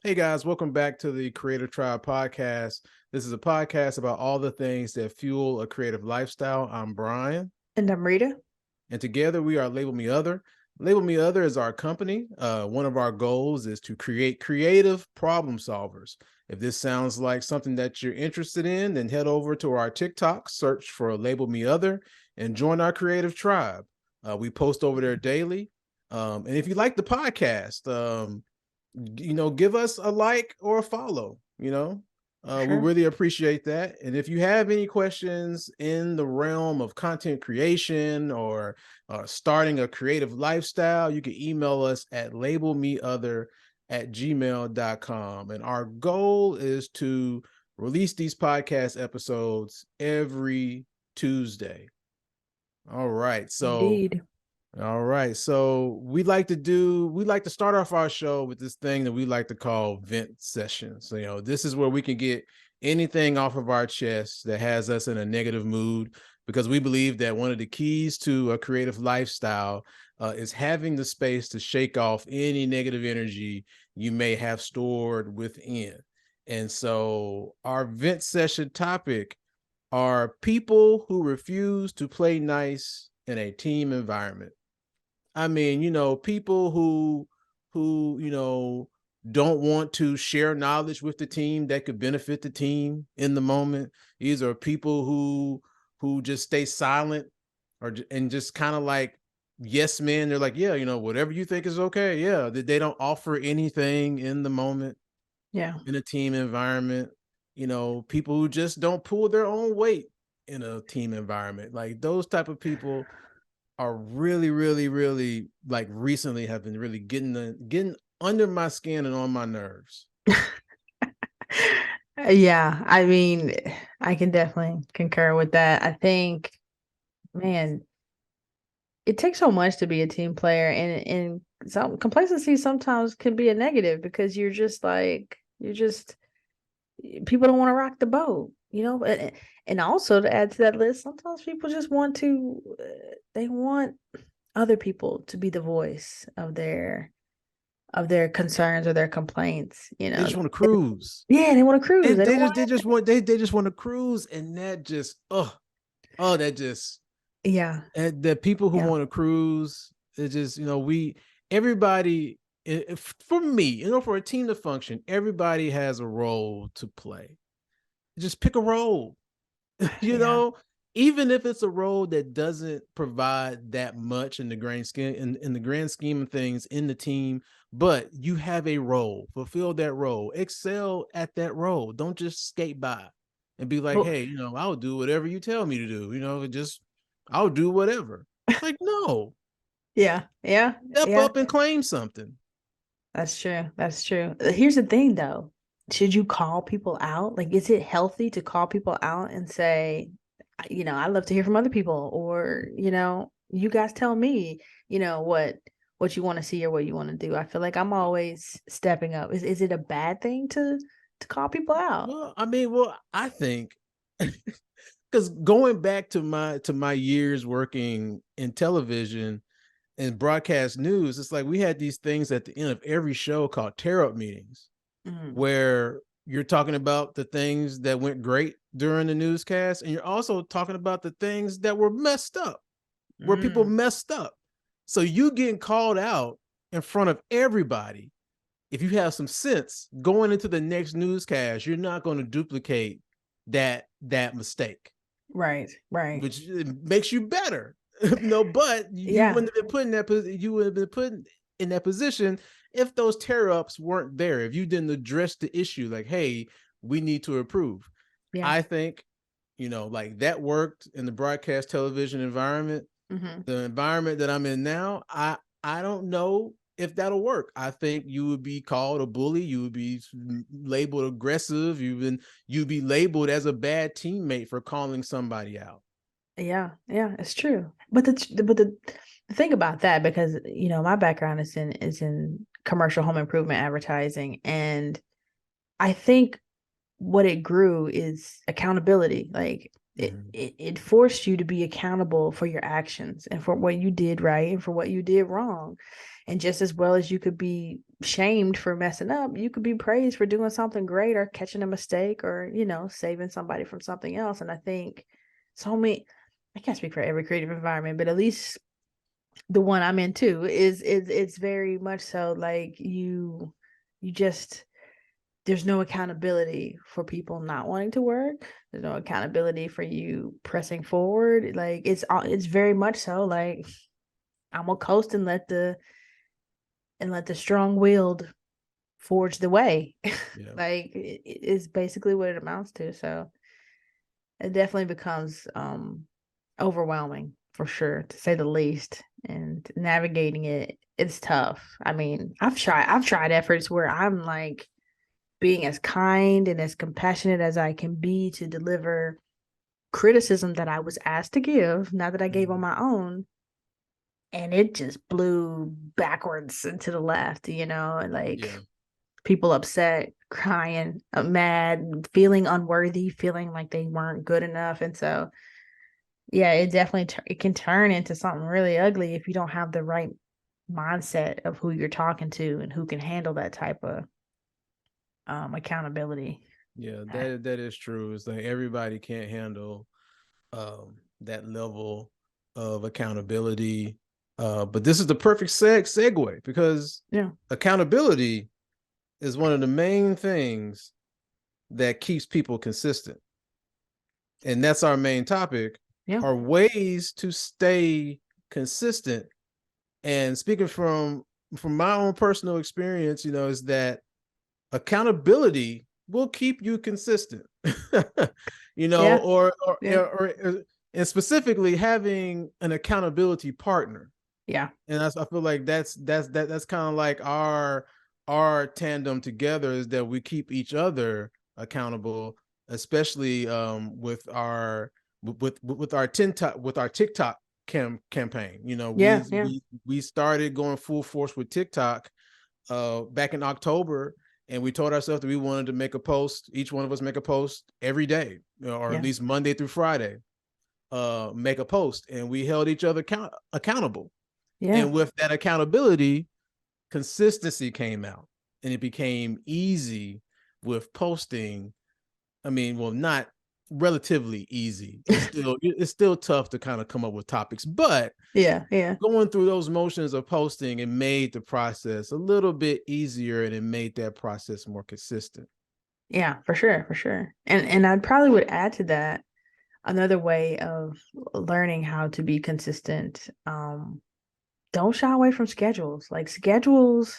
Hey guys, welcome back to the Creative Tribe podcast. This is a podcast about all the things that fuel a creative lifestyle. I'm Brian. And I'm Rita. And together we are Label Me Other. Label Me Other is our company. One of our goals is to create creative problem solvers. If this sounds like something that you're interested in, then head over to our TikTok, search for Label Me Other, and join our creative tribe. We post over there daily. And if you like the podcast, give us a like or a follow. We Sure. really appreciate that. And if you have any questions in the realm of content creation or starting a creative lifestyle, you can email us at labelmeother@gmail.com. And our goal is to release these podcast episodes every Tuesday. All right. Indeed. We like to start off our show with this thing that we like to call vent sessions. So, this is where we can get anything off of our chest that has us in a negative mood, because we believe that one of the keys to a creative lifestyle is having the space to shake off any negative energy you may have stored within. And so our vent session topic are people who refuse to play nice in a team environment. I mean, people who don't want to share knowledge with the team that could benefit the team in the moment. These are people who just stay silent and just kind of like yes men. They're like, yeah, whatever you think is okay. Yeah, they don't offer anything in the moment. Yeah. In a team environment. People who just don't pull their own weight in a team environment. Like those type of people are really, really, really, like, recently have been really getting under my skin and on my nerves. Yeah. I mean, I can definitely concur with that. I think, man, it takes so much to be a team player, and some complacency sometimes can be a negative because people don't want to rock the boat, and also to add to that list, sometimes people just they want other people to be the voice of their concerns or their complaints. They just want to cruise. Yeah, they want to They, cruise. They they don't just want they just want they just want to cruise, and that just that just Yeah. and the people who Yeah. want to cruise, it just everybody, for me, for a team to function, everybody has a role to play. Just pick a role. you Yeah. know, Even if it's a role that doesn't provide that much in the grand scheme of things in the team, but you have a role, fulfill that role, excel at that role. Don't just skate by and be like, Well, hey, I'll do whatever you tell me to do. I'll do whatever. Like, no, yeah. Yeah. step Yeah. up and claim something. That's true. That's true. Here's the thing though. Should you call people out? Like, is it healthy to call people out and say, I love to hear from other people, or, you guys tell me, what you want to see or what you want to do. I feel like I'm always stepping up. Is it a bad thing to call people out? I think because going back to my years working in television and broadcast news, it's like we had these things at the end of every show called tear up meetings, Mm, where you're talking about the things that went great during the newscast, and you're also talking about the things that were messed up, where people mm, messed up. So you getting called out in front of everybody, if you have some sense going into the next newscast, you're not going to duplicate that mistake, right, right. which makes you better. No, but you Yeah, wouldn't have been put in that position if those tear ups weren't there. If you didn't address the issue, like, hey, we need to improve. yeah. I think like that worked in the broadcast television environment. Hmm. The environment that I'm in now, I don't know if that'll work. I think you would be called a bully. You would be labeled aggressive. You'd be labeled as a bad teammate for calling somebody out. Yeah, yeah, it's true. But the thing about that, because my background is in commercial home improvement advertising, and I think what it grew is accountability. Like it, Mhm. it it forced you to be accountable for your actions and for what you did right and for what you did wrong. And just as well as you could be shamed for messing up, you could be praised for doing something great or catching a mistake or, saving somebody from something else. And I think I can't speak for every creative environment, but at least the one I'm in too is it's very much so like you just there's no accountability for people not wanting to work. There's no accountability for you pressing forward. Like it's very much so like I'm gonna coast and let the strong-willed forge the way. Yeah. Like it's basically what it amounts to. So it definitely becomes overwhelming for sure, to say the least. And navigating it's tough. I mean, I've tried efforts where I'm like being as kind and as compassionate as I can be to deliver criticism that I was asked to give, not that I gave on Mhm. my own. And it just blew backwards and to the left, and like Yeah. people upset, crying, mad, feeling unworthy, feeling like they weren't good enough. And so, yeah, it definitely it can turn into something really ugly if you don't have the right mindset of who you're talking to and who can handle that type of accountability. Yeah, that is true. It's like everybody can't handle that level of accountability. But this is the perfect segue because Yeah. accountability is one of the main things that keeps people consistent. And that's our main topic, Yeah. are ways to stay consistent. And speaking from my own personal experience, is that accountability will keep you consistent. Yeah. Yeah. And specifically having an accountability partner. Yeah. And I feel like that's kind of like our tandem together, is that we keep each other accountable, especially with our TikTok campaign. Yeah. Yeah. We started going full force with TikTok back in October, and we told ourselves that we wanted to make a post, each one of us make a post every day, or at Yeah. least Monday through Friday, make a post, and we held each other accountable. Yeah. And with that accountability, consistency came out, and it became easy with posting. I mean, well, not relatively easy. It's still tough to kind of come up with topics, but Yeah. Yeah. going through those motions of posting, it made the process a little bit easier, and it made that process more consistent. Yeah, for sure, for sure. And I probably would add to that another way of learning how to be consistent. Don't shy away from schedules. Like schedules,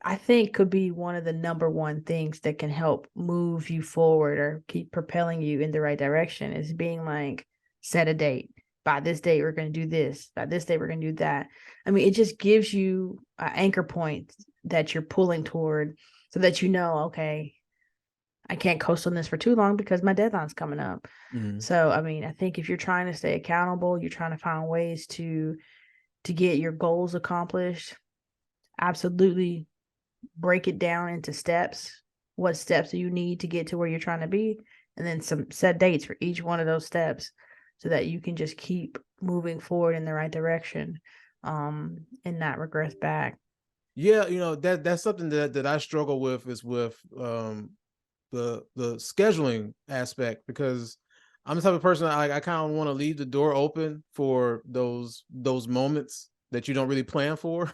I think could be one of the number one things that can help move you forward or keep propelling you in the right direction, is being like, set a date. By this date, we're going to do this. By this date, we're going to do that. I mean, it just gives you an anchor point that you're pulling toward so that okay, I can't coast on this for too long because my deadline's coming up. Mm-hmm. So, I mean, I think if you're trying to stay accountable, you're trying to find ways to get your goals accomplished, absolutely break it down into steps. What steps do you need to get to where you're trying to be? And then some set dates for each one of those steps so that you can just keep moving forward in the right direction, and not regress back. Yeah, that's something that I struggle with, is with the scheduling aspect, because I'm the type of person I kind of want to leave the door open for those moments that you don't really plan for.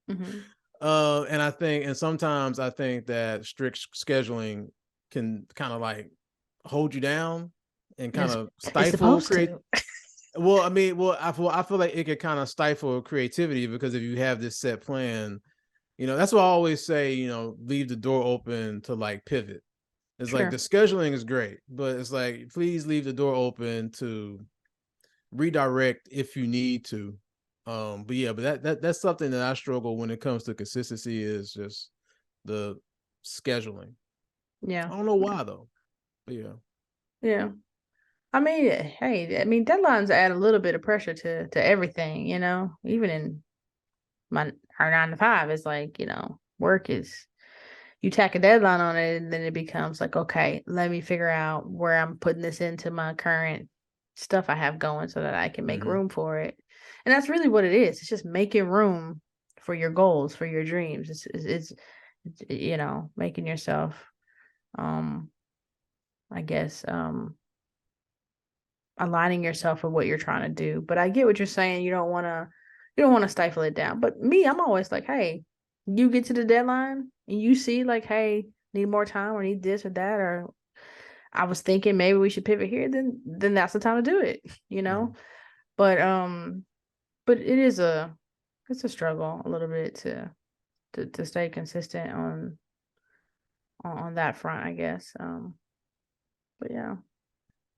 Mm-hmm. And sometimes I think that strict scheduling can kind of like hold you down and kind It's, of it's stifle supposed create. to. Well, I mean, I feel like it could kind of stifle creativity, because if you have this set plan, that's what I always say. Leave the door open to like pivot. It's like the Sure. scheduling is great, but it's like, please leave the door open to redirect if you need to. But yeah, but that's something that I struggle when it comes to consistency, is just the scheduling. Yeah. I don't know why though, but yeah. Yeah. I mean, hey, I mean, deadlines add a little bit of pressure to everything, even in our 9 to 5, it's like, work is, you tack a deadline on it, and then it becomes like, okay, let me figure out where I'm putting this into my current stuff I have going so that I can make Mm-hmm. room for it. And that's really what it is. It's just making room for your goals, for your dreams. It's making yourself, I guess, aligning yourself with what you're trying to do. But I get what you're saying. You don't want to stifle it down. But me, I'm always like, hey, you get to the deadline and you see like, hey, need more time or need this or that, or I was thinking maybe we should pivot here, then that's the time to do it, Mhm. But it's a struggle a little bit to stay consistent on that front, I guess. But yeah.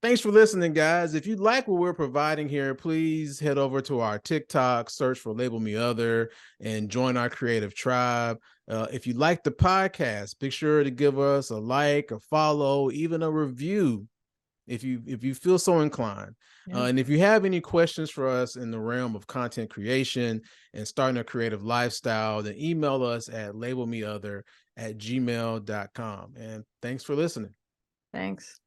Thanks for listening, guys. If you like what we're providing here, please head over to our TikTok, search for Label Me Other, and join our creative tribe. If you like the podcast, be sure to give us a like, a follow, even a review if you feel so inclined. Yeah. And if you have any questions for us in the realm of content creation and starting a creative lifestyle, then email us at labelmeother@gmail.com. And thanks for listening. Thanks.